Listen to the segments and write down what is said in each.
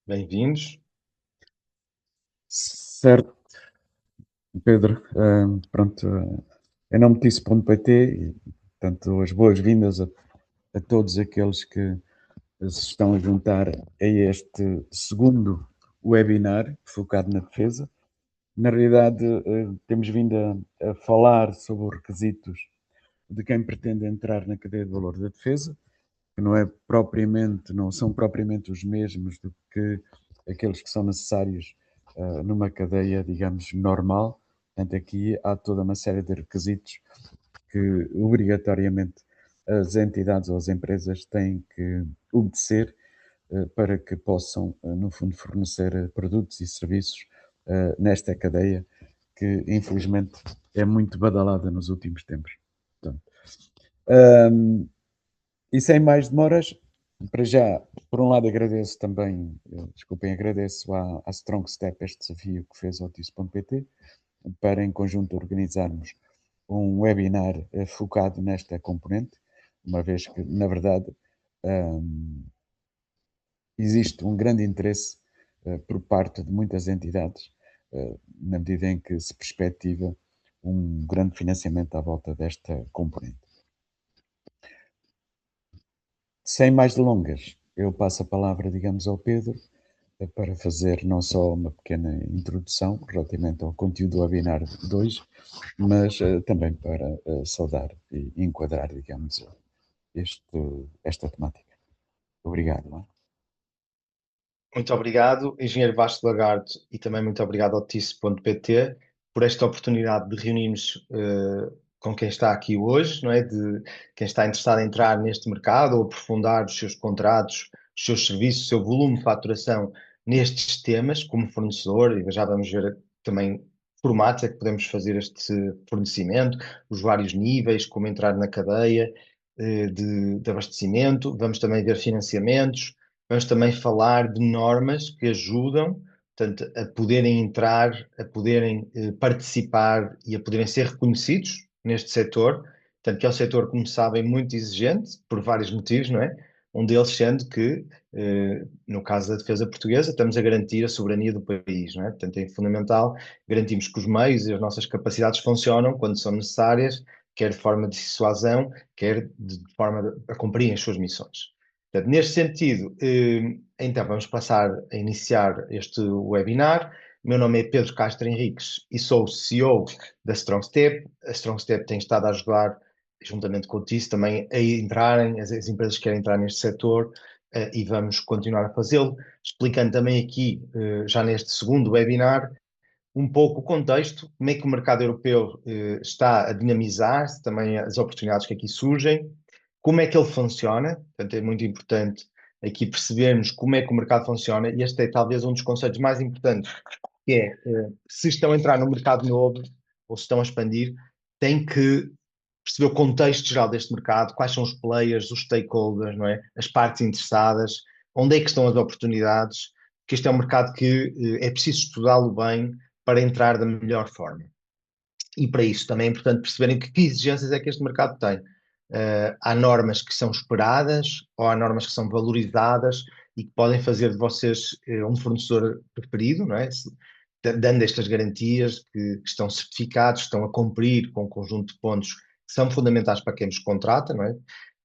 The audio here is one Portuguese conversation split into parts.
Bem-vindos. Certo, Pedro. Pronto, em nome de Tice.pt, e, portanto, as boas-vindas a todos aqueles que se estão a juntar a este segundo webinar focado na defesa. Na realidade, temos vindo a falar sobre os requisitos de quem pretende entrar na cadeia de valor da defesa, que não são propriamente os mesmos do que aqueles que são necessários numa cadeia, digamos, normal. Portanto, aqui há toda uma série de requisitos que obrigatoriamente as entidades ou as empresas têm que obedecer para que possam, no fundo, fornecer produtos e serviços nesta cadeia que, infelizmente, é muito badalada nos últimos tempos. Portanto, um, e sem mais demoras, para já, por um lado agradeço também, desculpem, agradeço à Strong Step este desafio que fez ao Tice.pt para em conjunto organizarmos um webinar focado nesta componente, uma vez que, na verdade, um, existe um grande interesse por parte de muitas entidades, na medida em que se perspectiva um grande financiamento à volta desta componente. Sem mais delongas, eu passo a palavra, digamos, ao Pedro, para fazer não só uma pequena introdução relativamente ao conteúdo do webinar de hoje, mas também para saudar e enquadrar, digamos, esta temática. Obrigado. Não é? Muito obrigado, Engenheiro Vasco Lagarde, e também muito obrigado ao Tice.pt por esta oportunidade de reunirmos com quem está aqui hoje, não é? De quem está interessado em entrar neste mercado ou aprofundar os seus contratos, os seus serviços, o seu volume de faturação nestes temas como fornecedor, e já vamos ver também formatos é que podemos fazer este fornecimento, os vários níveis, como entrar na cadeia de abastecimento, vamos também ver financiamentos. Vamos também falar de normas que ajudam, portanto, a poderem entrar, a poderem participar e a poderem ser reconhecidos neste setor. Portanto, que é um setor, como sabem, muito exigente, por vários motivos, não é? Um deles sendo que, no caso da defesa portuguesa, estamos a garantir a soberania do país, não é? Portanto, é fundamental garantirmos que os meios e as nossas capacidades funcionam quando são necessárias, quer de forma de dissuasão, quer de forma a cumprirem as suas missões. Portanto, neste sentido, então vamos passar a iniciar este webinar. Meu nome é Pedro Castro Henriques e sou o CEO da Strong Step. A Strong Step tem estado a ajudar, juntamente com o TIS, também a entrarem, as empresas que querem entrar neste setor, e vamos continuar a fazê-lo, explicando também aqui, já neste segundo webinar, um pouco o contexto, como é que o mercado europeu está a dinamizar-se, também as oportunidades que aqui surgem, como é que ele funciona, portanto é muito importante aqui percebermos como é que o mercado funciona, e este é talvez um dos conceitos mais importantes, que é, se estão a entrar no mercado novo, ou se estão a expandir, têm que perceber o contexto geral deste mercado, quais são os players, os stakeholders, não é? As partes interessadas, onde é que estão as oportunidades, que este é um mercado que é preciso estudá-lo bem para entrar da melhor forma. E para isso também é importante perceberem que exigências é que este mercado tem. Há normas que são esperadas ou há normas que são valorizadas e que podem fazer de vocês um fornecedor preferido, não é? Dando estas garantias que estão certificados, estão a cumprir com um conjunto de pontos que são fundamentais para quem nos contrata, não é?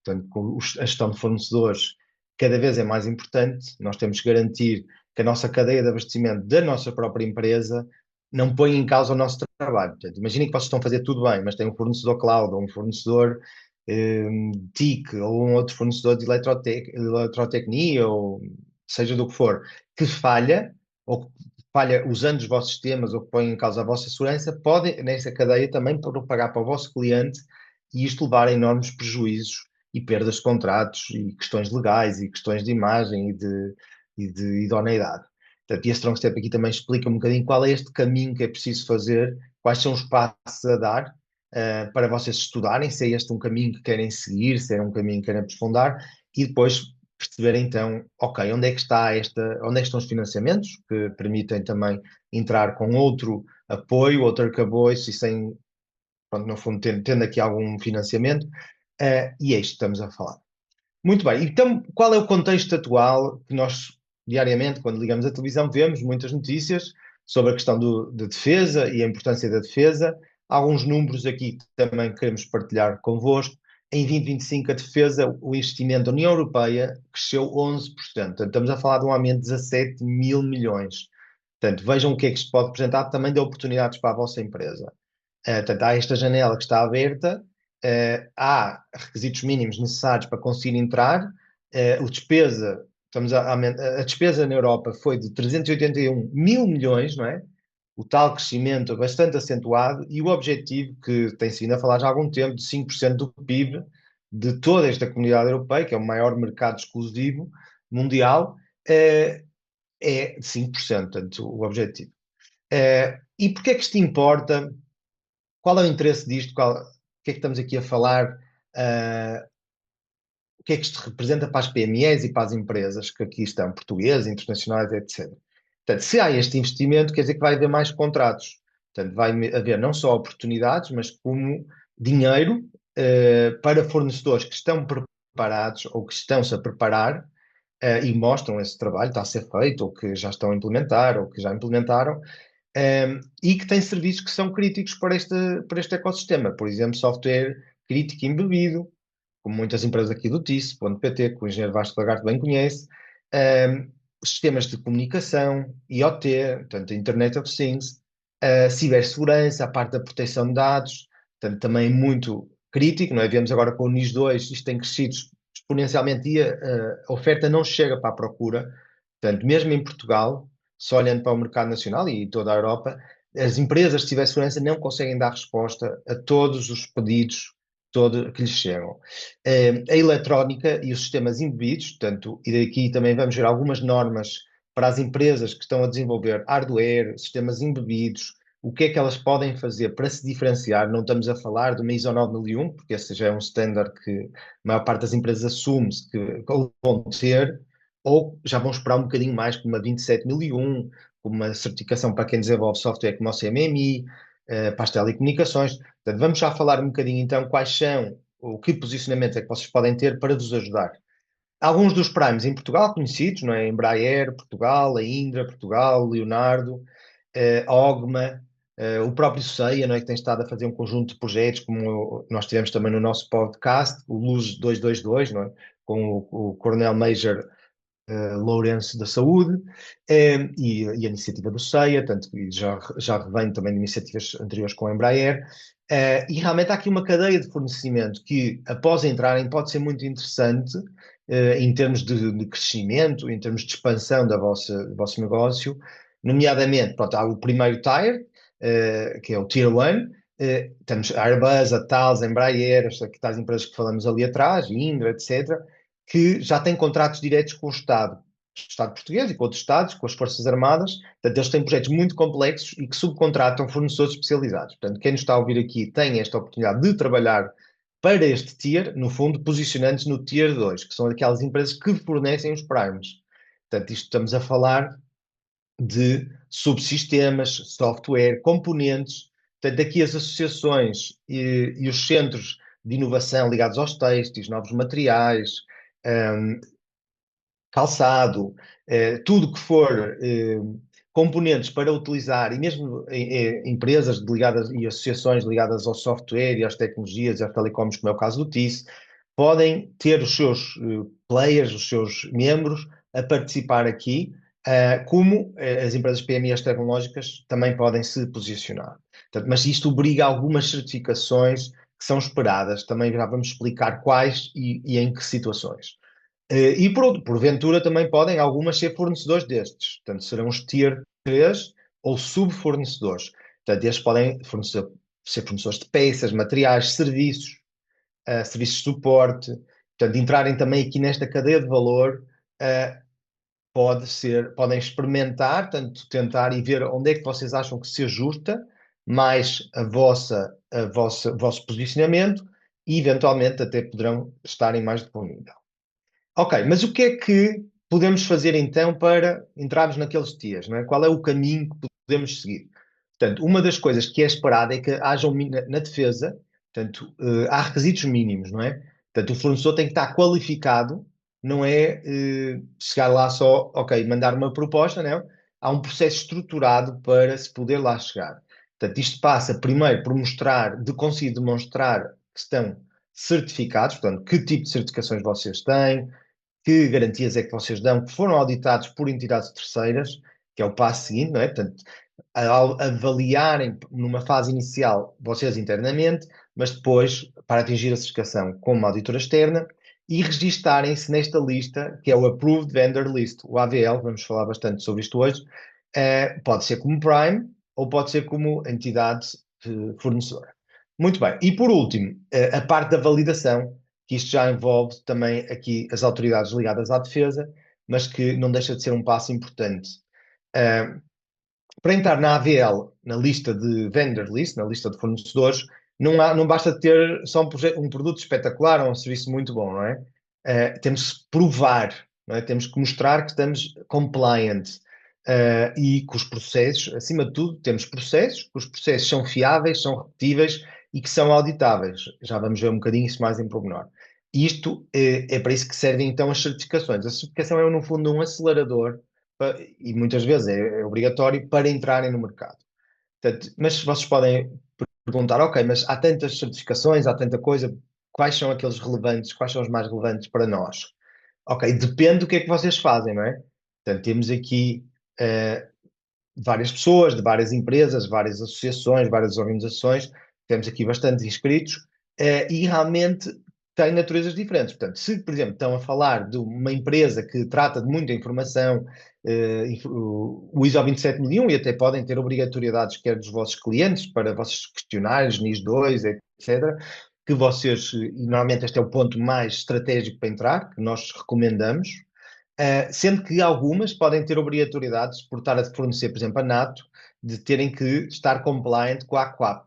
Portanto, a gestão de fornecedores cada vez é mais importante. Nós temos que garantir que a nossa cadeia de abastecimento da nossa própria empresa não põe em causa o nosso trabalho. Portanto, imaginem que vocês estão a fazer tudo bem, mas tem um fornecedor cloud, ou um fornecedor TIC, ou um outro fornecedor de eletrotecnia, ou seja do que for, que falha, ou que falha usando os vossos sistemas, ou que põe em causa a vossa segurança, pode, nessa cadeia, também pagar para o vosso cliente e isto levar a enormes prejuízos e perdas de contratos, e questões legais, e questões de imagem e de idoneidade. Portanto, e a Strong Step aqui também explica um bocadinho qual é este caminho que é preciso fazer, quais são os passos a dar para vocês estudarem, se é este um caminho que querem seguir, se é um caminho que querem aprofundar, e depois perceber então, ok, onde é que estão os financiamentos, que permitem também entrar com outro apoio, outro arcabouço e sem, pronto, no fundo, tendo aqui algum financiamento, e é isto que estamos a falar. Muito bem, então qual é o contexto atual que nós diariamente, quando ligamos a televisão, vemos muitas notícias sobre a questão da defesa e a importância da defesa. Alguns números aqui que também queremos partilhar convosco. Em 2025, a defesa, o investimento da União Europeia cresceu 11%. Portanto, estamos a falar de um aumento de 17 mil milhões. Portanto, vejam o que é que isto pode representar também de oportunidades para a vossa empresa. Portanto, há esta janela que está aberta, há requisitos mínimos necessários para conseguir entrar, o despesa, a despesa na Europa foi de 381 mil milhões, não é? O tal crescimento bastante acentuado e o objetivo, que tem sido a falar já há algum tempo, de 5% do PIB de toda esta comunidade europeia, que é o maior mercado exclusivo mundial, é de 5%, portanto, o objetivo. E porquê é que isto importa? Qual é o interesse disto? O que é que estamos aqui a falar? O que é que isto representa para as PMEs e para as empresas que aqui estão, portuguesas, internacionais, etc. Portanto, se há este investimento, quer dizer que vai haver mais contratos. Portanto, vai haver não só oportunidades, mas como dinheiro para fornecedores que estão preparados ou que estão-se a preparar e mostram esse trabalho, está a ser feito, ou que já estão a implementar, ou que já implementaram, e que têm serviços que são críticos para este ecossistema. Por exemplo, software crítico embebido, como muitas empresas aqui do TIS.pt, que o engenheiro Vasco Lagarde bem conhece, sistemas de comunicação, IoT, portanto, Internet of Things, cibersegurança, a parte da proteção de dados, portanto, também muito crítico, não é? Vemos agora com o NIS 2, isto tem crescido exponencialmente e a oferta não chega para a procura, portanto, mesmo em Portugal, só olhando para o mercado nacional e toda a Europa, as empresas de cibersegurança não conseguem dar resposta a todos os pedidos que lhes chegam. A eletrónica e os sistemas embebidos, portanto, e daqui também vamos ver algumas normas para as empresas que estão a desenvolver hardware, sistemas embebidos, o que é que elas podem fazer para se diferenciar. Não estamos a falar de uma ISO 9001, porque esse já é um standard que a maior parte das empresas assume-se que vão ter, ou já vão esperar um bocadinho mais, como uma 27001, como uma certificação para quem desenvolve software como o CMMI, para as telecomunicações. Portanto, vamos já falar um bocadinho então quais são, o que posicionamento é que vocês podem ter para vos ajudar. Alguns dos primes em Portugal conhecidos, não é? Embraer, Portugal, a Indra, Portugal, Leonardo, a Ogma, o próprio CEIA, não é? Que tem estado a fazer um conjunto de projetos, como nós tivemos também no nosso podcast, o Luz 222, não é? Com o Coronel Major Lourenço da Saúde, e a iniciativa do CEIA, tanto que já vem também de iniciativas anteriores com a Embraer, e realmente há aqui uma cadeia de fornecimento que, após entrarem, pode ser muito interessante em termos de crescimento, em termos de expansão do vosso negócio, nomeadamente, pronto, há o primeiro tier, que é o Tier 1, temos a Airbus, a Thales, a Embraer, que tais empresas que falamos ali atrás, Indra, etc., que já têm contratos diretos com o Estado português e com outros Estados, com as Forças Armadas. Portanto, eles têm projetos muito complexos e que subcontratam fornecedores especializados. Portanto, quem nos está a ouvir aqui tem esta oportunidade de trabalhar para este tier, no fundo, posicionando-se no tier 2, que são aquelas empresas que fornecem os primes. Portanto, isto estamos a falar de subsistemas, software, componentes. Portanto, aqui as associações e os centros de inovação ligados aos têxteis, novos materiais, calçado, tudo que for componentes para utilizar, e mesmo empresas ligadas e associações ligadas ao software e às tecnologias e às telecoms, como é o caso do TIS, podem ter os seus players, os seus membros, a participar aqui, como as empresas PMEs tecnológicas também podem se posicionar. Portanto, mas isto obriga a algumas certificações que são esperadas, também já vamos explicar quais e em que situações. E porventura também podem algumas ser fornecedores destes. Portanto, serão os tier 3 ou subfornecedores. Portanto, estes podem ser fornecedores de peças, materiais, serviços, serviços de suporte. Portanto, entrarem também aqui nesta cadeia de valor, podem experimentar, tanto tentar e ver onde é que vocês acham que se ajusta mais o vosso posicionamento e eventualmente até poderão estar em mais disponível. Ok, mas o que é que podemos fazer então para entrarmos naqueles tiers, não é? Qual é o caminho que podemos seguir? Portanto, uma das coisas que é esperada é que haja na defesa, portanto, há requisitos mínimos, não é? Portanto, o fornecedor tem que estar qualificado não é chegar lá só, ok, mandar uma proposta, não. Há um processo estruturado para se poder lá chegar. Portanto, isto passa primeiro por mostrar, de conseguir demonstrar que estão certificados, portanto, que tipo de certificações vocês têm, que garantias é que vocês dão, que foram auditados por entidades terceiras, que é o passo seguinte, não é? Portanto, ao avaliarem numa fase inicial vocês internamente, mas depois, para atingir a certificação como uma auditora externa, e registarem-se nesta lista, que é o Approved Vendor List, o AVL, vamos falar bastante sobre isto hoje, pode ser como Prime ou pode ser como entidade fornecedora. Muito bem. E por último, a parte da validação, que isto já envolve também aqui as autoridades ligadas à defesa, mas que não deixa de ser um passo importante. Uh, para entrar na AVL, na lista de vendor list, na lista de fornecedores, não basta ter só um produto espetacular ou um serviço muito bom, não é? Temos que provar, não é? Temos que mostrar que estamos compliant e que os processos, acima de tudo, temos processos, que os processos são fiáveis, são repetíveis e que são auditáveis. Já vamos ver um bocadinho isso mais em pormenor. Isto é para isso que servem então as certificações. A certificação é, no fundo, um acelerador e muitas vezes é obrigatório para entrarem no mercado. Portanto, mas vocês podem perguntar, ok, mas há tantas certificações, há tanta coisa, quais são aqueles relevantes, quais são os mais relevantes para nós? Ok, depende do que é que vocês fazem, não é? Portanto, temos aqui uh, várias pessoas, de várias empresas, várias associações, várias organizações, temos aqui bastantes inscritos, e realmente têm naturezas diferentes. Portanto, se, por exemplo, estão a falar de uma empresa que trata de muita informação, o ISO 27001, e até podem ter obrigatoriedades, quer dos vossos clientes, para vossos questionários, NIS 2, etc., que vocês, e normalmente este é o ponto mais estratégico para entrar, que nós recomendamos, sendo que algumas podem ter obrigatoriedades por estar a fornecer, por exemplo, a NATO, de terem que estar compliant com a Aquap.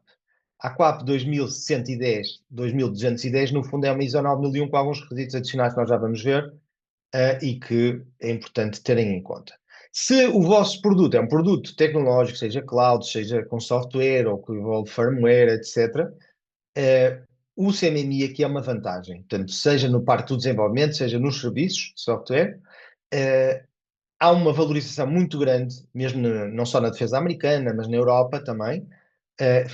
A Aquap 2110, 2210, no fundo é uma ISO 9001 com alguns requisitos adicionais que nós já vamos ver, e que é importante terem em conta. Se o vosso produto é um produto tecnológico, seja cloud, seja com software ou que envolve firmware, etc., o CMMI aqui é uma vantagem. Portanto, seja no parte do desenvolvimento, seja nos serviços de software, há uma valorização muito grande, mesmo não só na defesa americana, mas na Europa também.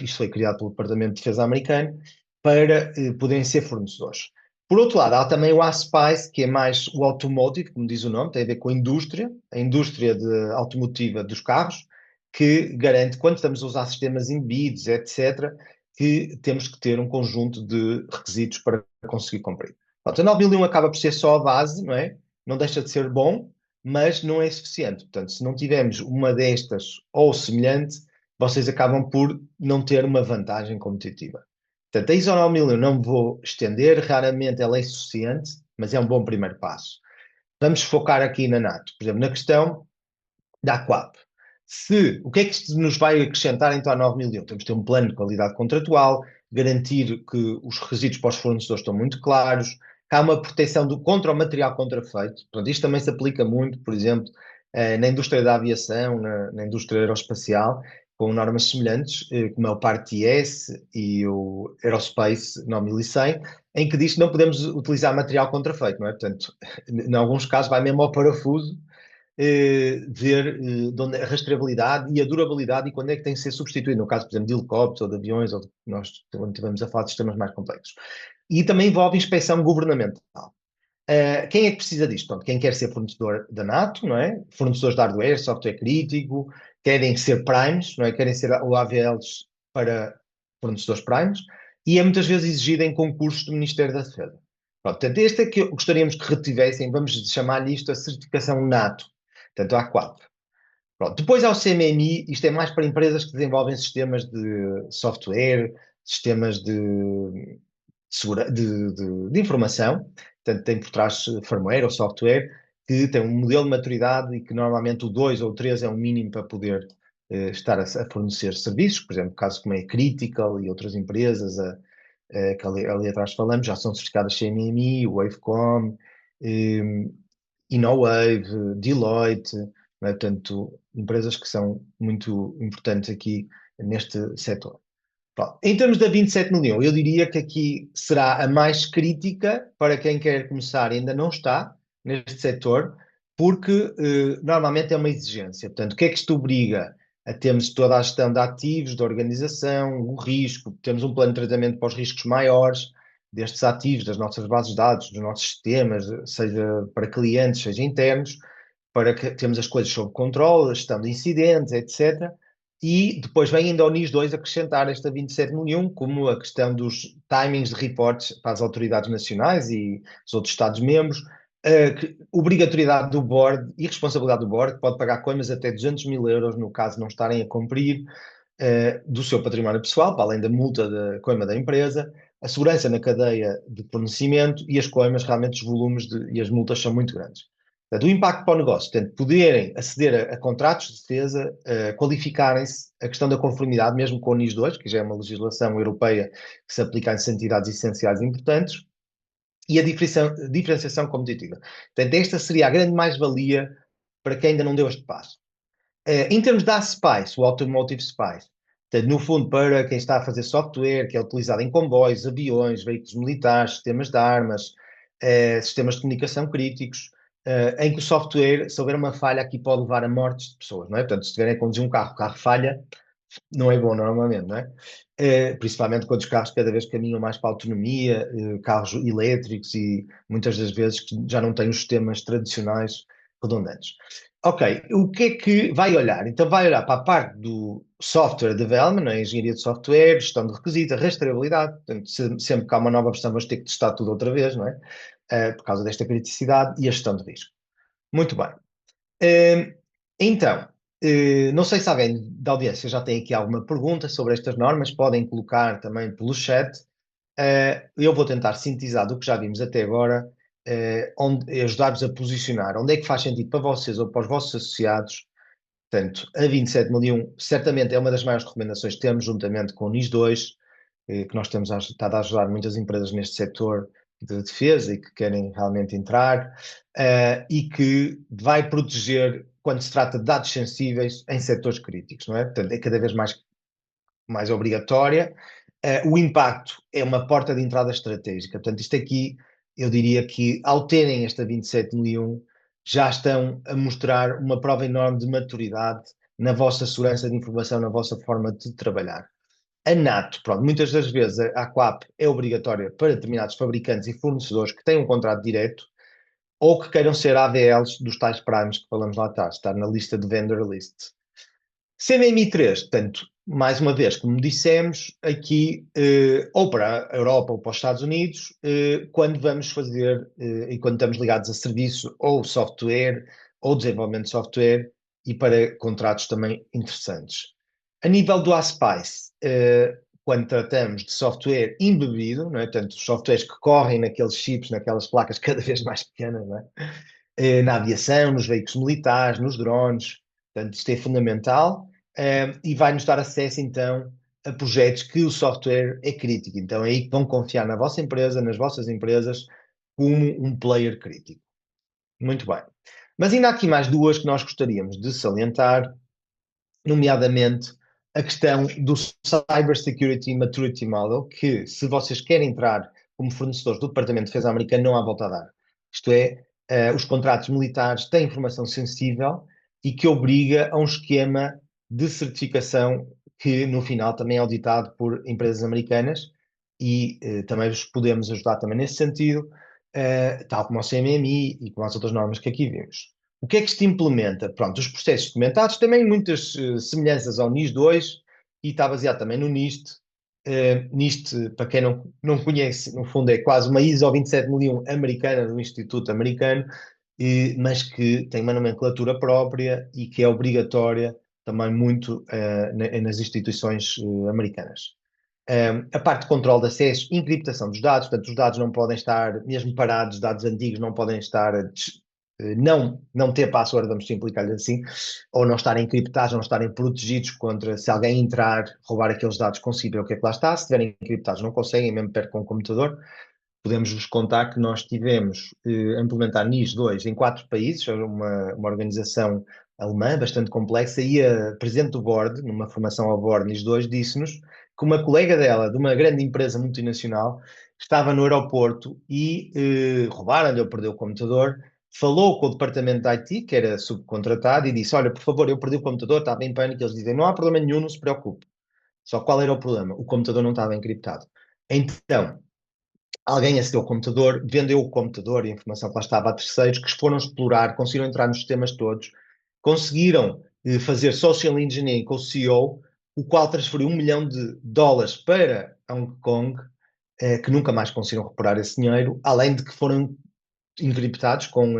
Isto foi criado pelo Departamento de Defesa americano para poderem ser fornecedores. Por outro lado, há também o ASPICE, que é mais o automotive, como diz o nome, tem a ver com a indústria automotiva dos carros, que garante, quando estamos a usar sistemas embebidos, etc., que temos que ter um conjunto de requisitos para conseguir cumprir. Portanto, a 9001 acaba por ser só a base, não é? Não deixa de ser bom, mas não é suficiente. Portanto, se não tivermos uma destas ou semelhante, vocês acabam por não ter uma vantagem competitiva. Portanto, a ISO 9000 eu não me vou estender, raramente ela é suficiente, mas é um bom primeiro passo. Vamos focar aqui na NATO, por exemplo, na questão da Aquap. O que é que isto nos vai acrescentar então à 9001? Temos de ter um plano de qualidade contratual, garantir que os requisitos para os fornecedores estão muito claros, que há uma proteção contra o material contrafeito. Portanto, isto também se aplica muito, por exemplo, na indústria da aviação, na indústria aeroespacial, com normas semelhantes, como é o Part-TS e o Aerospace 9100, em que diz que não podemos utilizar material contrafeito, não é? Portanto, em alguns casos vai mesmo ao parafuso ver a rastreabilidade e a durabilidade e quando é que tem que ser substituído, no caso, por exemplo, de helicópteros ou de aviões, ou nós quando estivermos a falar de sistemas mais complexos. E também envolve inspeção governamental. Quem é que precisa disto? Pronto, quem quer ser fornecedor da NATO, não é? Fornecedores de hardware, software crítico, querem ser primes, não é? Querem ser o AVLs para fornecedores primes, e é muitas vezes exigido em concursos do Ministério da Defesa. Pronto, portanto, este é que gostaríamos que retivessem, vamos chamar-lhe isto a certificação NATO, portanto, a A4. Pronto. Depois há o CMMI, isto é mais para empresas que desenvolvem sistemas de software, sistemas de informação, portanto, tem por trás firmware ou software, que tem um modelo de maturidade e que normalmente o 2 ou o 3 é um mínimo para poder estar a fornecer serviços, por exemplo, casos como é Critical e outras empresas, que ali atrás falamos, já são certificadas CMMI, Wavecom, Inowave, Deloitte, não é? Portanto, empresas que são muito importantes aqui neste setor. Pronto. Em termos da 27 milhões, eu diria que aqui será a mais crítica para quem quer começar e ainda não está, neste setor, porque normalmente é uma exigência. Portanto, o que é que isto obriga? A termos toda a gestão de ativos, da organização, o risco, temos um plano de tratamento para os riscos maiores destes ativos, das nossas bases de dados, dos nossos sistemas, seja para clientes, seja internos, para que temos as coisas sob controle, a gestão de incidentes, etc. E depois vem ainda o NIS 2 acrescentar esta 27001, como a questão dos timings de reportes para as autoridades nacionais e os outros Estados-membros, a obrigatoriedade do board e responsabilidade do board, que pode pagar coimas até 200 mil euros no caso não estarem a cumprir, do seu património pessoal, para além da multa da coima da empresa, a segurança na cadeia de fornecimento e as coimas, realmente os volumes e as multas são muito grandes. Portanto, o impacto para o negócio, portanto, poderem aceder a contratos de defesa, qualificarem-se, a questão da conformidade, mesmo com o NIS 2, que já é uma legislação europeia que se aplica a entidades essenciais importantes, e a diferenciação competitiva. Portanto, esta seria a grande mais-valia para quem ainda não deu este passo. Em termos da SPICE, o Automotive SPICE, portanto, no fundo, para quem está a fazer software, que é utilizado em comboios, aviões, veículos militares, sistemas de armas, sistemas de comunicação críticos, em que o software, se houver uma falha, aqui pode levar a mortes de pessoas, não é? Portanto, se estiverem a conduzir um carro, o carro falha, não é bom normalmente, não é? Principalmente quando os carros cada vez caminham mais para a autonomia, carros elétricos e muitas das vezes que já não têm os sistemas tradicionais redundantes. Ok, o que é que vai olhar? Então vai olhar para a parte do software development, a engenharia de software, gestão de requisitos, rastreabilidade. Portanto, sempre que há uma nova versão vamos ter que testar tudo outra vez, não é? Por causa desta criticidade e a gestão de risco. Muito bem. Eh, Então, não sei se alguém da audiência já tem aqui alguma pergunta sobre estas normas, podem colocar também pelo chat. Eu vou tentar sintetizar do que já vimos até agora, ajudar-vos a posicionar onde é que faz sentido para vocês ou para os vossos associados. Portanto, a 27001 certamente é uma das maiores recomendações que temos, juntamente com o NIS 2, que nós temos estado a ajudar muitas empresas neste setor de defesa e que querem realmente entrar, e que vai proteger quando se trata de dados sensíveis em setores críticos, não é? Portanto, é cada vez mais obrigatória. O impacto é uma porta de entrada estratégica. Portanto, isto aqui, eu diria que ao terem esta 27001, já estão a mostrar uma prova enorme de maturidade na vossa segurança de informação, na vossa forma de trabalhar. A NATO, pronto, muitas das vezes a AQAP é obrigatória para determinados fabricantes e fornecedores que têm um contrato direto ou que queiram ser AVLs dos tais primes que falamos lá atrás, estar na lista de vendor list. CMMI3, portanto, mais uma vez, como dissemos, aqui, ou para a Europa ou para os Estados Unidos, quando vamos fazer, e quando estamos ligados a serviço ou software, ou desenvolvimento de software, e para contratos também interessantes. A nível do ASPICE, quando tratamos de software embebido, não é? Portanto, os softwares que correm naqueles chips, naquelas placas cada vez mais pequenas, não é? Na aviação, nos veículos militares, nos drones, portanto, isto é fundamental, e vai-nos dar acesso, então, a projetos que o software é crítico. Então, é aí que vão confiar na vossa empresa, nas vossas empresas, como um player crítico. Muito bem. Mas ainda há aqui mais duas que nós gostaríamos de salientar, nomeadamente a questão do Cyber Security Maturity Model, que se vocês querem entrar como fornecedores do Departamento de Defesa americano, não há volta a dar. Isto é, os contratos militares têm informação sensível e que obriga a um esquema de certificação que, no final, também é auditado por empresas americanas e também vos podemos ajudar também nesse sentido, tal como o CMMI e como as outras normas que aqui vimos. O que é que isto implementa? Pronto, os processos documentados, também muitas semelhanças ao NIS 2 e está baseado também no NIST. NIST, para quem não conhece, no fundo é quase uma ISO 27001 americana, do Instituto Americano, mas que tem uma nomenclatura própria e que é obrigatória também muito nas instituições americanas. A parte de controle de acesso, encriptação dos dados, portanto, os dados não podem estar, mesmo parados, dados antigos não podem estar, não ter password, vamos simplificar-lhe assim, ou não estarem encriptados, não estarem protegidos contra, se alguém entrar, roubar aqueles dados, conseguir o que é que lá está. Se estiverem encriptados, não conseguem, mesmo perto com o computador. Podemos-vos contar que nós tivemos a implementar NIS 2 em 4 países, uma organização alemã bastante complexa, e a presidente do board, numa formação ao board NIS 2, disse-nos que uma colega dela, de uma grande empresa multinacional, estava no aeroporto e roubaram-lhe ou perdeu o computador falou com o departamento de IT, que era subcontratado, e disse: Olha, por favor, eu perdi o computador, estava em pânico. Eles dizem: Não há problema nenhum, não se preocupe. Só qual era o problema? O computador não estava encriptado. Então, alguém acedeu ao computador, vendeu o computador e a informação que lá estava a terceiros que foram explorar, conseguiram entrar nos sistemas todos, conseguiram fazer social engineering com o CEO, o qual transferiu US$ 1 milhão para Hong Kong, que nunca mais conseguiram recuperar esse dinheiro, além de que foram encriptados com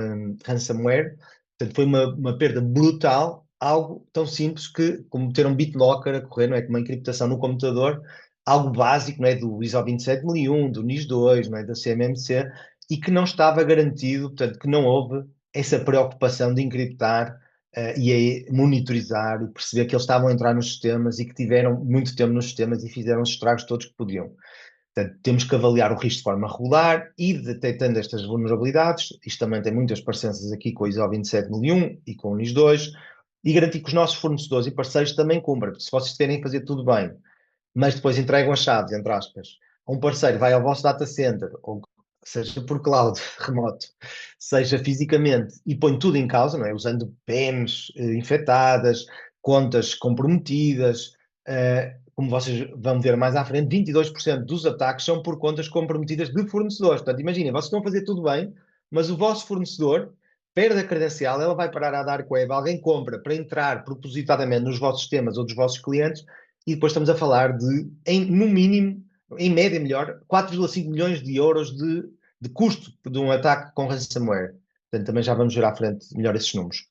ransomware. Portanto, foi uma perda brutal, algo tão simples como ter um BitLocker a correr, não é? Com uma encriptação no computador, algo básico, não é? Do ISO 27001, do NIS2, não é? Da CMMC, e que não estava garantido, portanto, que não houve essa preocupação de encriptar e a monitorizar e perceber que eles estavam a entrar nos sistemas e que tiveram muito tempo nos sistemas e fizeram os estragos todos que podiam. Portanto, temos que avaliar o risco de forma regular e detectando estas vulnerabilidades. Isto também tem muitas parecenças aqui com o ISO 27001 e com o NIS2 e garantir que os nossos fornecedores e parceiros também cumprem. Se vocês querem fazer tudo bem, mas depois entregam as chaves, entre aspas, a um parceiro, vai ao vosso data center, ou seja por cloud, remoto, seja fisicamente, e põe tudo em causa, não é? Usando PEMs infectadas, contas comprometidas, como vocês vão ver mais à frente, 22% dos ataques são por contas comprometidas de fornecedores. Portanto, imaginem, vocês estão a fazer tudo bem, mas o vosso fornecedor perde a credencial, ela vai parar a dark web, alguém compra para entrar propositadamente nos vossos sistemas ou dos vossos clientes, e depois estamos a falar de, no mínimo, em média melhor, 4,5 milhões de euros de custo de um ataque com ransomware. Portanto, também já vamos ver à frente melhor esses números.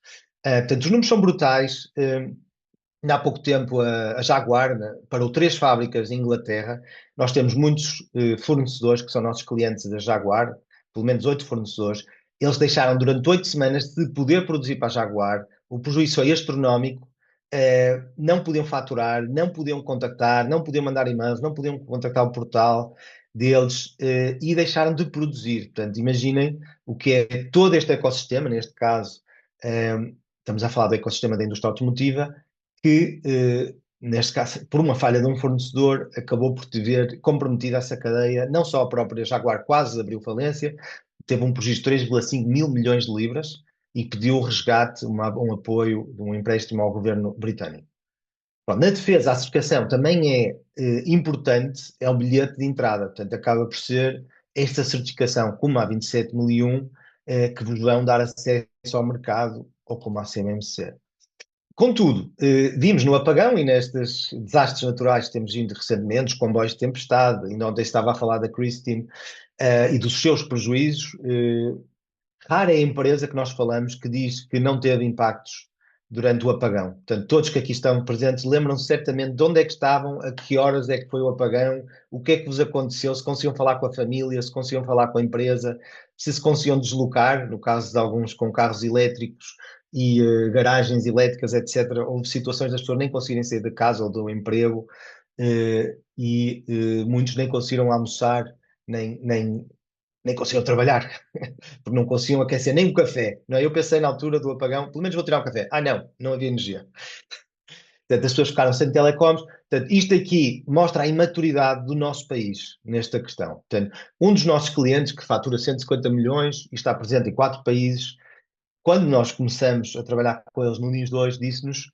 Portanto, os números são brutais. Ainda há pouco tempo a Jaguar, né, parou 3 fábricas em Inglaterra. Nós temos muitos fornecedores que são nossos clientes da Jaguar, pelo menos 8 fornecedores. Eles deixaram durante 8 semanas de poder produzir para a Jaguar. O prejuízo foi astronómico. Não podiam faturar, não podiam contactar, não podiam mandar e-mails, não podiam contactar o portal deles e deixaram de produzir. Portanto, imaginem o que é todo este ecossistema, neste caso, estamos a falar do ecossistema da indústria automotiva, que, neste caso, por uma falha de um fornecedor, acabou por ter comprometido essa cadeia. Não só a própria Jaguar quase abriu falência, teve um prejuízo de 3,5 mil milhões de libras e pediu o resgate, um apoio de um empréstimo ao governo britânico. Bom, na defesa, a certificação também é importante, é o bilhete de entrada, portanto, acaba por ser esta certificação, como a 27001, que vos vão dar acesso ao mercado, ou como a CMMC. Contudo, vimos no apagão e nestes desastres naturais que temos vindo recentemente, os comboios de tempestade, ainda ontem estava a falar da Christine, e dos seus prejuízos. Rara é a empresa que nós falamos que diz que não teve impactos durante o apagão. Portanto, todos que aqui estão presentes lembram-se certamente de onde é que estavam, a que horas é que foi o apagão, o que é que vos aconteceu, se conseguiam falar com a família, se conseguiam falar com a empresa, se conseguiam deslocar, no caso de alguns com carros elétricos e garagens elétricas, etc. Houve situações das pessoas nem conseguirem sair de casa ou do emprego muitos nem conseguiram almoçar, nem conseguiam trabalhar, porque não conseguiam aquecer nem um café. Não é? Eu pensei na altura do apagão, pelo menos vou tirar um café. Ah, não, não havia energia. Portanto, as pessoas ficaram sem telecoms. Portanto, isto aqui mostra a imaturidade do nosso país nesta questão. Portanto, um dos nossos clientes, que fatura 150 milhões e está presente em 4 países, quando nós começamos a trabalhar com eles no NIS2, disse-nos: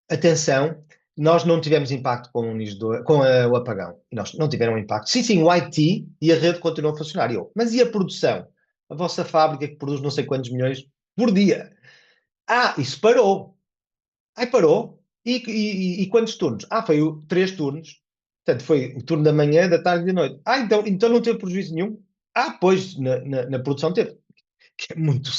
atenção, nós não tivemos impacto com o NIS2, com o apagão. E nós não tiveram impacto. Sim, sim, o IT e a rede continuam a funcionar. E eu, mas e a produção? A vossa fábrica que produz não sei quantos milhões por dia. Ah, isso parou. Aí parou. E quantos turnos? Ah, foi 3 turnos. Portanto, foi o turno da manhã, da tarde e da noite. Ah, então não teve prejuízo nenhum? Ah, pois, na produção teve. Que é muito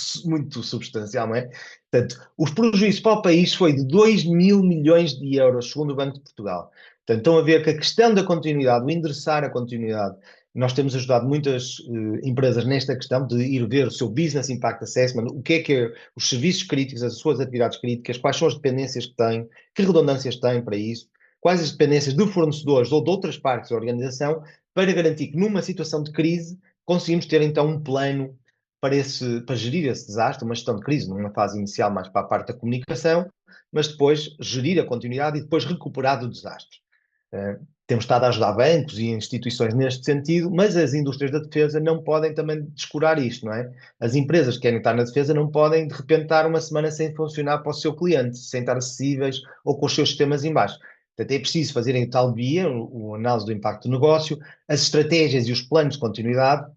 substancial, não é? Portanto, os prejuízos para o país foi de 2 mil milhões de euros, segundo o Banco de Portugal. Portanto, estão a ver que a questão da continuidade, o endereçar a continuidade, nós temos ajudado muitas empresas nesta questão de ir ver o seu Business Impact Assessment, o que é os serviços críticos, as suas atividades críticas, quais são as dependências que têm, que redundâncias têm para isso, quais as dependências de fornecedores ou de outras partes da organização, para garantir que numa situação de crise conseguimos ter então um plano para gerir esse desastre, uma gestão de crise numa fase inicial mais para a parte da comunicação, mas depois gerir a continuidade e depois recuperar do desastre. temos estado a ajudar bancos e instituições neste sentido, mas as indústrias da defesa não podem também descurar isto, não é? As empresas que querem estar na defesa não podem, de repente, estar uma semana sem funcionar para o seu cliente, sem estar acessíveis ou com os seus sistemas em baixo. Portanto, é preciso fazerem o tal BIA, o análise do impacto do negócio, as estratégias e os planos de continuidade,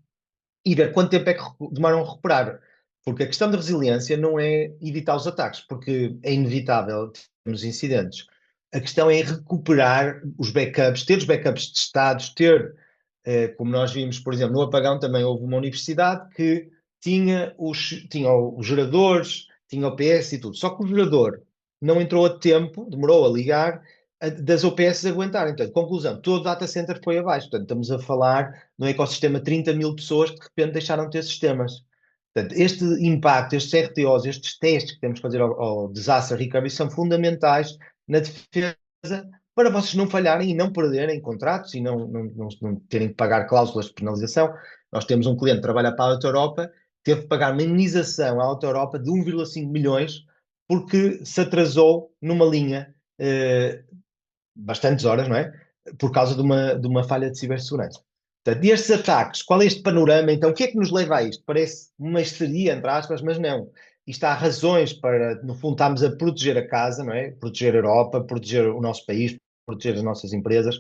e ver quanto tempo é que demoram a recuperar. Porque a questão da resiliência não é evitar os ataques, porque é inevitável termos incidentes. A questão é recuperar os backups, ter os backups testados, ter, como nós vimos, por exemplo, no apagão também houve uma universidade que tinha os geradores, tinha o PS e tudo. Só que o gerador não entrou a tempo, demorou a ligar, das OPS aguentarem. Portanto, conclusão, todo o data center foi abaixo. Portanto, estamos a falar num ecossistema de 30 mil pessoas que de repente deixaram de ter sistemas. Portanto, este impacto, estes RTOs, estes testes que temos que fazer ao disaster recovery são fundamentais na defesa para vocês não falharem e não perderem contratos e não terem que pagar cláusulas de penalização. Nós temos um cliente que trabalha para a Auto Europa, teve que pagar uma indenização à Auto Europa de 1,5 milhões porque se atrasou numa linha bastantes horas, não é? Por causa de uma falha de cibersegurança. Portanto, estes ataques, qual é este panorama? Então, o que é que nos leva a isto? Parece uma histeria, entre aspas, mas não. Isto há razões para, no fundo, estarmos a proteger a casa, não é? Proteger a Europa, proteger o nosso país, proteger as nossas empresas,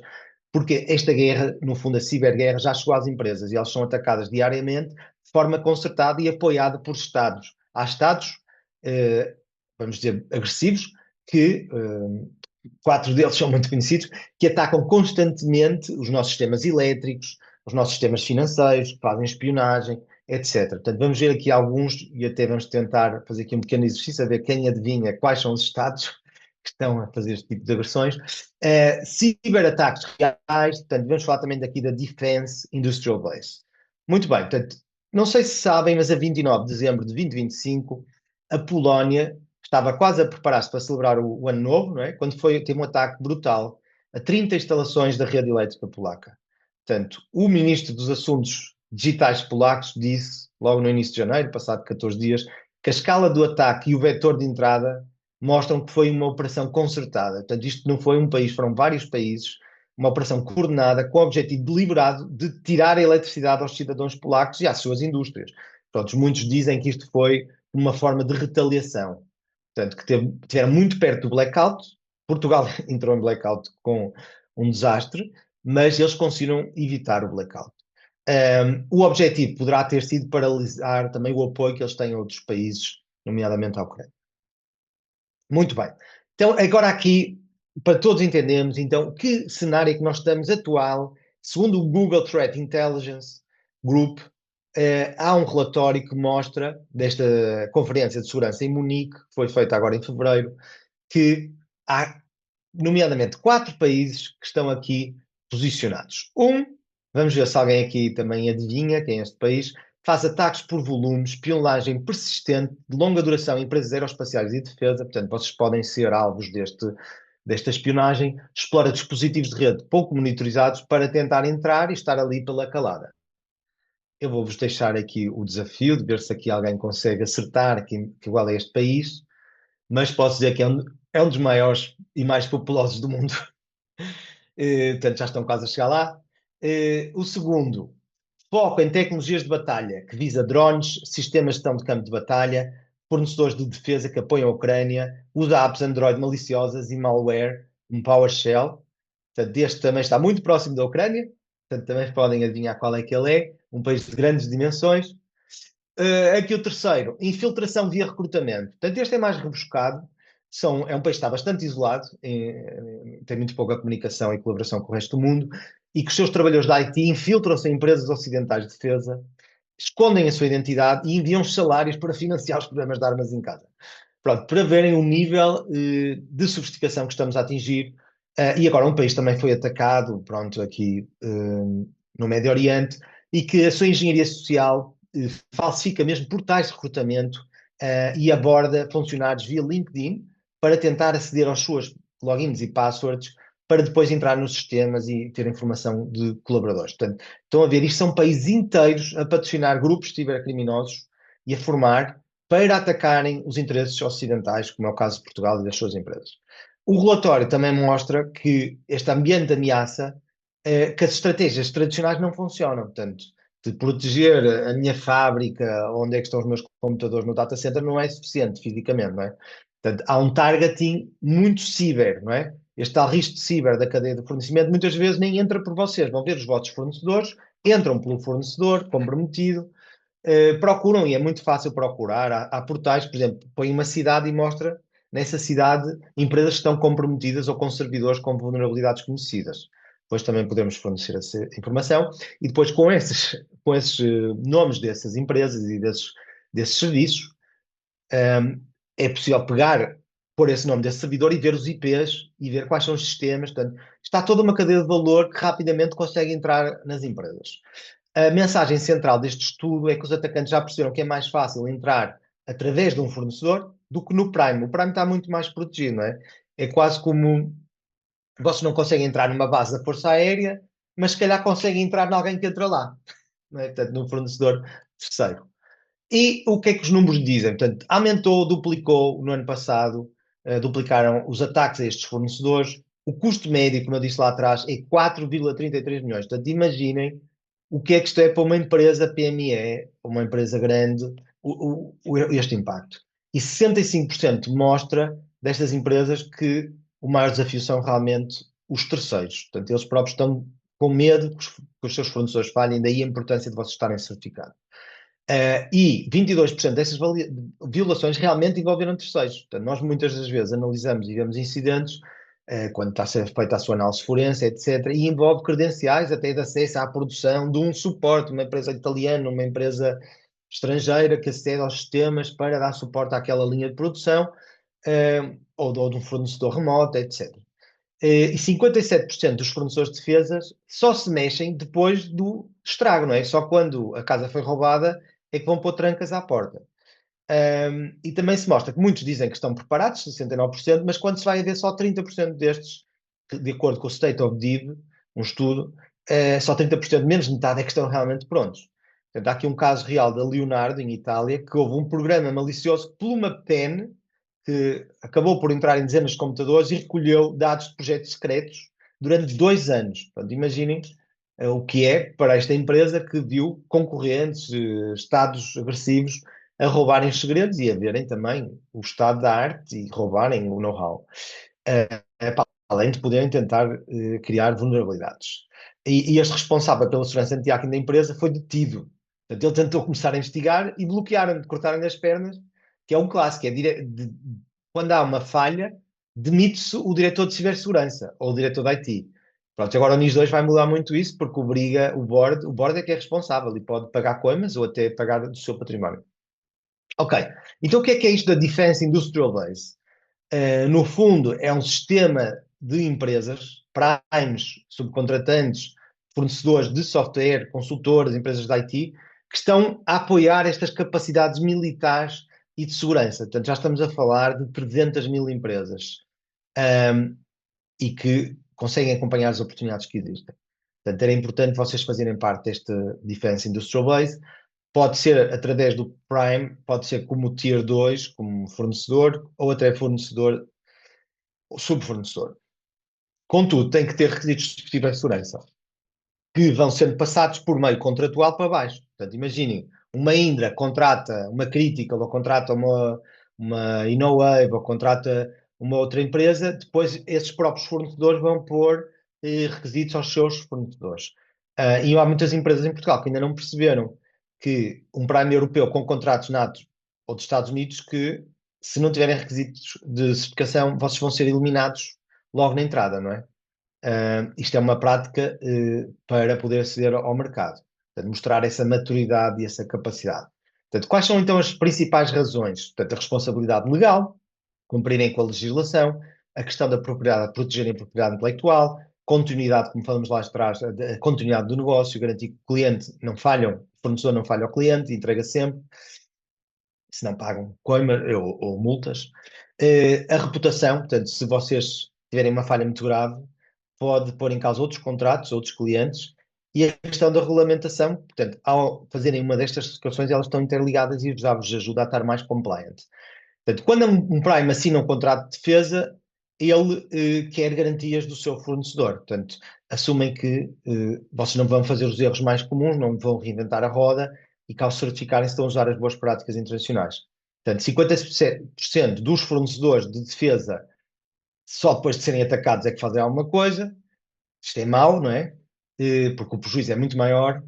porque esta guerra, no fundo, a ciberguerra, já chegou às empresas e elas são atacadas diariamente de forma concertada e apoiada por Estados. Há Estados, vamos dizer, agressivos, que 4 deles são muito conhecidos, que atacam constantemente os nossos sistemas elétricos, os nossos sistemas financeiros, que fazem espionagem, etc. Portanto, vamos ver aqui alguns e até vamos tentar fazer aqui um pequeno exercício, a ver quem adivinha quais são os estados que estão a fazer este tipo de agressões. Ciberataques reais, portanto, vamos falar também daqui da Defense Industrial Base. Muito bem, portanto, não sei se sabem, mas a 29 de dezembro de 2025, a Polónia estava quase a preparar-se para celebrar o Ano Novo, não é? Quando teve um ataque brutal a 30 instalações da rede elétrica polaca. Portanto, o ministro dos Assuntos Digitais polacos disse, logo no início de janeiro, passado 14 dias, que a escala do ataque e o vetor de entrada mostram que foi uma operação concertada. Portanto, isto não foi um país, foram vários países, uma operação coordenada com o objetivo deliberado de tirar a eletricidade aos cidadãos polacos e às suas indústrias. Portanto, muitos dizem que isto foi uma forma de retaliação. Portanto, que estiveram muito perto do blackout. Portugal entrou em blackout com um desastre, mas eles conseguiram evitar o blackout. O objetivo poderá ter sido paralisar também o apoio que eles têm a outros países, nomeadamente à Ucrânia. Muito bem. Então, agora aqui, para todos entendermos, então, que cenário é que nós estamos atual, segundo o Google Threat Intelligence Group, há um relatório que mostra, desta Conferência de Segurança em Munique, que foi feita agora em fevereiro, que há, nomeadamente, 4 países que estão aqui posicionados. Vamos ver se alguém aqui também adivinha quem é este país, faz ataques por volume, espionagem persistente, de longa duração em empresas aeroespaciais e defesa, portanto, vocês podem ser alvos desta espionagem, explora dispositivos de rede pouco monitorizados para tentar entrar e estar ali pela calada. Eu vou-vos deixar aqui o desafio de ver se aqui alguém consegue acertar que igual é este país, mas posso dizer que é um dos maiores e mais populosos do mundo. Portanto, já estão quase a chegar lá. O segundo, foco em tecnologias de batalha, que visa drones, sistemas de gestão de campo de batalha, fornecedores de defesa que apoiam a Ucrânia, usa apps Android maliciosas e malware, um PowerShell. Portanto, este também está muito próximo da Ucrânia. Portanto, também podem adivinhar qual é que ele é. Um país de grandes dimensões. Aqui o terceiro, infiltração via recrutamento. Portanto, este é mais rebuscado. É um país que está bastante isolado, tem muito pouca comunicação e colaboração com o resto do mundo, e que os seus trabalhadores da IT infiltram-se em empresas ocidentais de defesa, escondem a sua identidade e enviam salários para financiar os programas de armas em casa. Pronto, para verem o nível de sofisticação que estamos a atingir. E agora um país também foi atacado, pronto, aqui no Médio Oriente, e que a sua engenharia social falsifica mesmo portais de recrutamento e aborda funcionários via LinkedIn para tentar aceder aos seus logins e passwords para depois entrar nos sistemas e ter informação de colaboradores. Portanto, estão a ver, isto são países inteiros a patrocinar grupos cibercriminosos e a formar para atacarem os interesses ocidentais, como é o caso de Portugal e das suas empresas. O relatório também mostra que este ambiente de ameaça, que as estratégias tradicionais não funcionam. Portanto, de proteger a minha fábrica, onde é que estão os meus computadores no data center, não é suficiente fisicamente, não é? Portanto, há um targeting muito ciber, não é? Este tal risco de ciber da cadeia de fornecimento muitas vezes nem entra por vocês. Vão ver os vossos fornecedores, entram pelo fornecedor comprometido, procuram, e é muito fácil procurar. Há portais, por exemplo, põe uma cidade e mostra nessa cidade empresas que estão comprometidas ou com servidores com vulnerabilidades conhecidas. Depois também podemos fornecer essa informação e depois com esses nomes dessas empresas e desses serviços, é possível pegar, pôr esse nome desse servidor e ver os IPs e ver quais são os sistemas. Portanto, está toda uma cadeia de valor que rapidamente consegue entrar nas empresas. A mensagem central deste estudo é que os atacantes já perceberam que é mais fácil entrar através de um fornecedor do que no Prime. O Prime está muito mais protegido, não é? É quase como vocês não conseguem entrar numa base da Força Aérea, mas se calhar conseguem entrar em alguém que entra lá, não é? Portanto, num fornecedor terceiro. E o que é que os números dizem? Portanto, aumentou, duplicou no ano passado, duplicaram os ataques a estes fornecedores. O custo médio, como eu disse lá atrás, é 4,33 milhões. Portanto, imaginem o que é que isto é para uma empresa PME, uma empresa grande, este impacto. E 65% mostra destas empresas que o maior desafio são realmente os terceiros. Portanto, eles próprios estão com medo que os seus fornecedores falhem, daí a importância de vocês estarem certificados. E 22% dessas violações realmente envolveram terceiros. Portanto, nós muitas das vezes analisamos e vemos incidentes, quando está a ser feita a sua análise forense, etc., e envolve credenciais até de acesso à produção de um suporte, uma empresa italiana, uma empresa estrangeira que acede aos sistemas para dar suporte àquela linha de produção, ou de um fornecedor remoto, etc. E 57% dos fornecedores de defesas só se mexem depois do estrago, não é? Só quando a casa foi roubada é que vão pôr trancas à porta. E também se mostra que muitos dizem que estão preparados, 69%, mas quando se vai a ver só 30% destes, de acordo com o State of Div, um estudo, só 30%, menos de metade, é que estão realmente prontos. Portanto, há aqui um caso real da Leonardo, em Itália, que houve um programa malicioso por uma pen que acabou por entrar em dezenas de computadores e recolheu dados de projetos secretos durante 2 anos. Portanto, imaginem o que é para esta empresa que viu concorrentes, estados agressivos, a roubarem os segredos e a verem também o estado da arte e roubarem o know-how. Além de poderem tentar criar vulnerabilidades. E este responsável pela segurança anti-hacking da empresa foi detido. Portanto, ele tentou começar a investigar e bloquearam, cortaram as pernas, que é um clássico. Quando há uma falha, demite-se o diretor de cibersegurança ou o diretor de IT. Pronto, agora o NIS 2 vai mudar muito isso porque obriga o board é que é responsável e pode pagar coimas ou até pagar do seu património. Ok, então o que é isto da Defense Industrial Base? No fundo, é um sistema de empresas, primes, subcontratantes, fornecedores de software, consultores, empresas de IT, que estão a apoiar estas capacidades militares e de segurança. Portanto, já estamos a falar de 300 mil empresas, e que conseguem acompanhar as oportunidades que existem. Portanto, era importante vocês fazerem parte deste Defense Industrial Base. Pode ser através do Prime, pode ser como Tier 2, como fornecedor, ou até fornecedor ou subfornecedor. Contudo, tem que ter requisitos de cibersegurança que vão sendo passados por meio contratual para baixo. Portanto, imaginem, uma Indra contrata uma Critical ou contrata uma InnoWave ou contrata uma outra empresa, depois esses próprios fornecedores vão pôr requisitos aos seus fornecedores. E há muitas empresas em Portugal que ainda não perceberam que um Prime europeu com contratos natos ou dos Estados Unidos, que se não tiverem requisitos de certificação, vocês vão ser eliminados logo na entrada, não é? Isto é uma prática para poder aceder ao mercado. Portanto, mostrar essa maturidade e essa capacidade. Portanto, quais são então as principais razões? Portanto, a responsabilidade legal, cumprirem com a legislação, a questão da propriedade, protegerem a propriedade intelectual, continuidade, como falamos lá atrás, a continuidade do negócio, garantir que o cliente não falha, o fornecedor não falha ao cliente, entrega sempre, se não pagam coima ou multas. A reputação, portanto, se vocês tiverem uma falha muito grave, pode pôr em causa outros contratos, outros clientes, e a questão da regulamentação, portanto, ao fazerem uma destas situações, elas estão interligadas e já vos ajuda a estar mais compliant. Portanto, quando um Prime assina um contrato de defesa, ele quer garantias do seu fornecedor. Portanto, assumem que vocês não vão fazer os erros mais comuns, não vão reinventar a roda e que ao certificarem estão a usar as boas práticas internacionais. Portanto, 50% dos fornecedores de defesa só depois de serem atacados é que fazem alguma coisa. Isto é mau, não é? Porque o prejuízo é muito maior.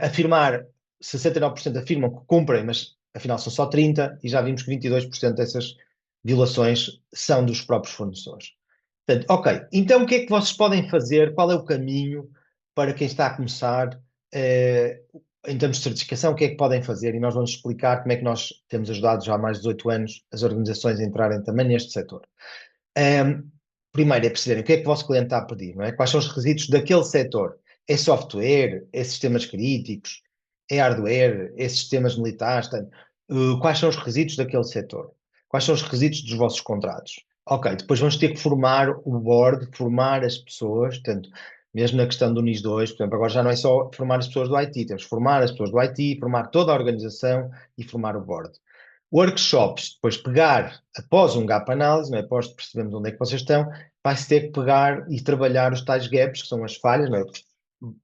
Afirmar, 69% afirmam que cumprem, mas afinal são só 30%, e já vimos que 22% dessas violações são dos próprios fornecedores. Portanto, ok, então o que é que vocês podem fazer? Qual é o caminho para quem está a começar em termos de certificação? O que é que podem fazer? E nós vamos explicar como é que nós temos ajudado já há mais de 18 anos as organizações a entrarem também neste setor. Primeiro é perceberem o que é que o vosso cliente está a pedir, não é? Quais são os requisitos daquele setor? É software? É sistemas críticos? É hardware? É sistemas militares? Quais são os requisitos daquele setor? Quais são os requisitos dos vossos contratos? Ok, depois vamos ter que formar o board, formar as pessoas, portanto, mesmo na questão do NIS 2, por exemplo, agora já não é só formar as pessoas do IT, temos que formar as pessoas do IT, formar toda a organização e formar o board. Workshops, depois pegar, após um gap análise, não é? Após percebermos onde é que vocês estão, vai-se ter que pegar e trabalhar os tais gaps, que são as falhas, não é?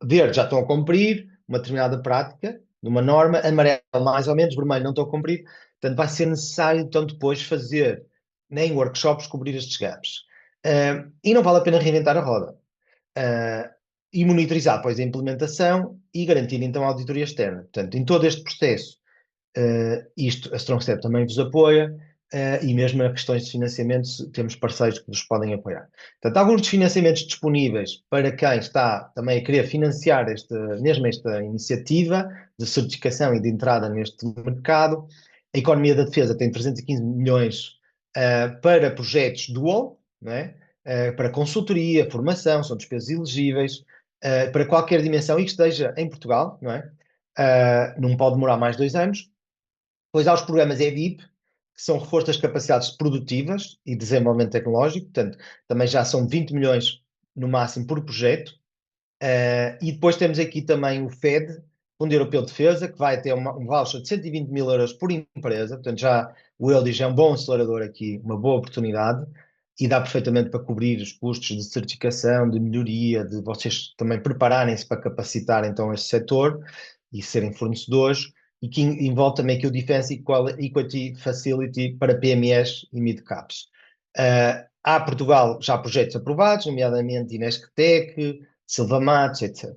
Verde já estão a cumprir uma determinada prática, de uma norma, amarelo mais ou menos, vermelho não estão a cumprir, portanto vai ser necessário então depois fazer, nem workshops, cobrir estes gaps. E não vale a pena reinventar a roda. E monitorizar, pois, a implementação e garantir então a auditoria externa. Portanto, em todo este processo, a Strong Step também vos apoia, e mesmo a questões de financiamento, temos parceiros que vos podem apoiar. Portanto, alguns dos financiamentos disponíveis para quem está também a querer financiar mesmo esta iniciativa de certificação e de entrada neste mercado. A economia da defesa tem 315 milhões para projetos dual, não é? Para consultoria, formação, são despesas elegíveis, para qualquer dimensão e que esteja em Portugal, não é? Não pode demorar mais de 2 anos. Depois há os programas EDIP, que são reforço das capacidades produtivas e desenvolvimento tecnológico, portanto, também já são 20 milhões no máximo por projeto. E depois temos aqui também o FED, Fundo Europeu de Defesa, que vai ter um voucher de 120 mil euros por empresa, portanto, já o ELDI é um bom acelerador aqui, uma boa oportunidade, e dá perfeitamente para cobrir os custos de certificação, de melhoria, de vocês também prepararem-se para capacitar então este setor e serem fornecedores, e que envolve também aqui o Defense Equity Facility para PMEs e mid-caps. Há Portugal já projetos aprovados, nomeadamente Inesctec, Silvamatos, etc.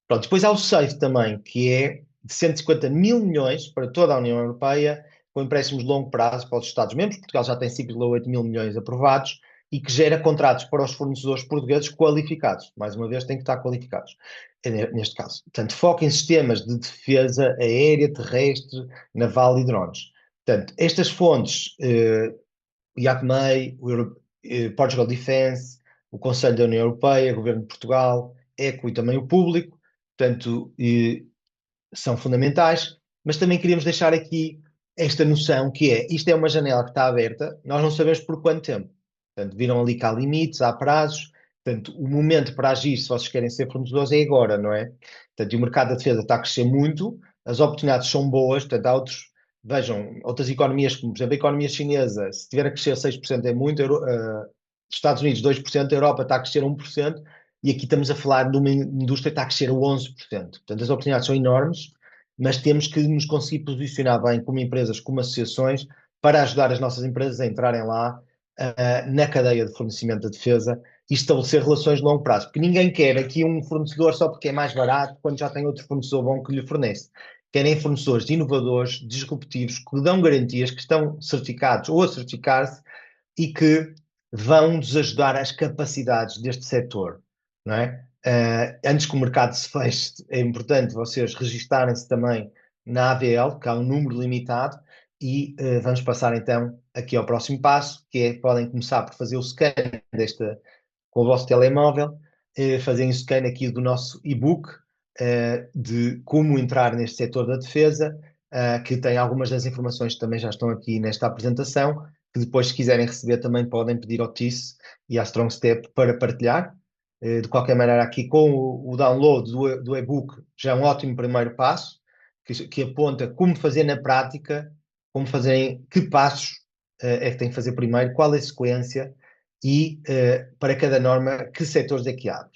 Pronto, depois há o SAFE também, que é de 150 mil milhões para toda a União Europeia, com empréstimos de longo prazo para os Estados-membros. Portugal já tem 5,8 mil milhões aprovados e que gera contratos para os fornecedores portugueses qualificados. Mais uma vez, têm que estar qualificados, neste caso. Portanto, foco em sistemas de defesa aérea, terrestre, naval e drones. Portanto, estas fontes, o IACMEI, Portugal Defence, o Conselho da União Europeia, o Governo de Portugal, ECO e também o público, portanto, são fundamentais, mas também queríamos deixar aqui esta noção que é, isto é uma janela que está aberta, nós não sabemos por quanto tempo. Portanto, viram ali que há limites, há prazos, portanto, o momento para agir, se vocês querem ser fornecedores, é agora, não é? Portanto, e o mercado da defesa está a crescer muito, as oportunidades são boas, portanto, há vejam, outras economias, como por exemplo a economia chinesa, se tiver a crescer 6% é muito, Estados Unidos 2%, a Europa está a crescer 1%, e aqui estamos a falar de uma indústria que está a crescer 11%. Portanto, as oportunidades são enormes, mas temos que nos conseguir posicionar bem como empresas, como associações, para ajudar as nossas empresas a entrarem lá na cadeia de fornecimento da defesa e estabelecer relações de longo prazo. Porque ninguém quer aqui um fornecedor só porque é mais barato, quando já tem outro fornecedor bom que lhe fornece. Querem fornecedores inovadores, disruptivos, que dão garantias, que estão certificados ou a certificar-se e que vão nos ajudar às capacidades deste setor, não é? Antes que o mercado se feche, é importante vocês registarem-se também na AVL, que há um número limitado, e vamos passar então aqui ao próximo passo, que é, podem começar por fazer o scan com o vosso telemóvel, fazerem o scan aqui do nosso e-book, de como entrar neste setor da defesa, que tem algumas das informações que também já estão aqui nesta apresentação, que depois, se quiserem receber, também podem pedir ao TIS e à Strong Step para partilhar. De qualquer maneira, aqui com o download do e-book já é um ótimo primeiro passo, que aponta como fazer na prática, como fazerem, que passos é que tem que fazer primeiro, qual é a sequência, e para cada norma, que setores é que há.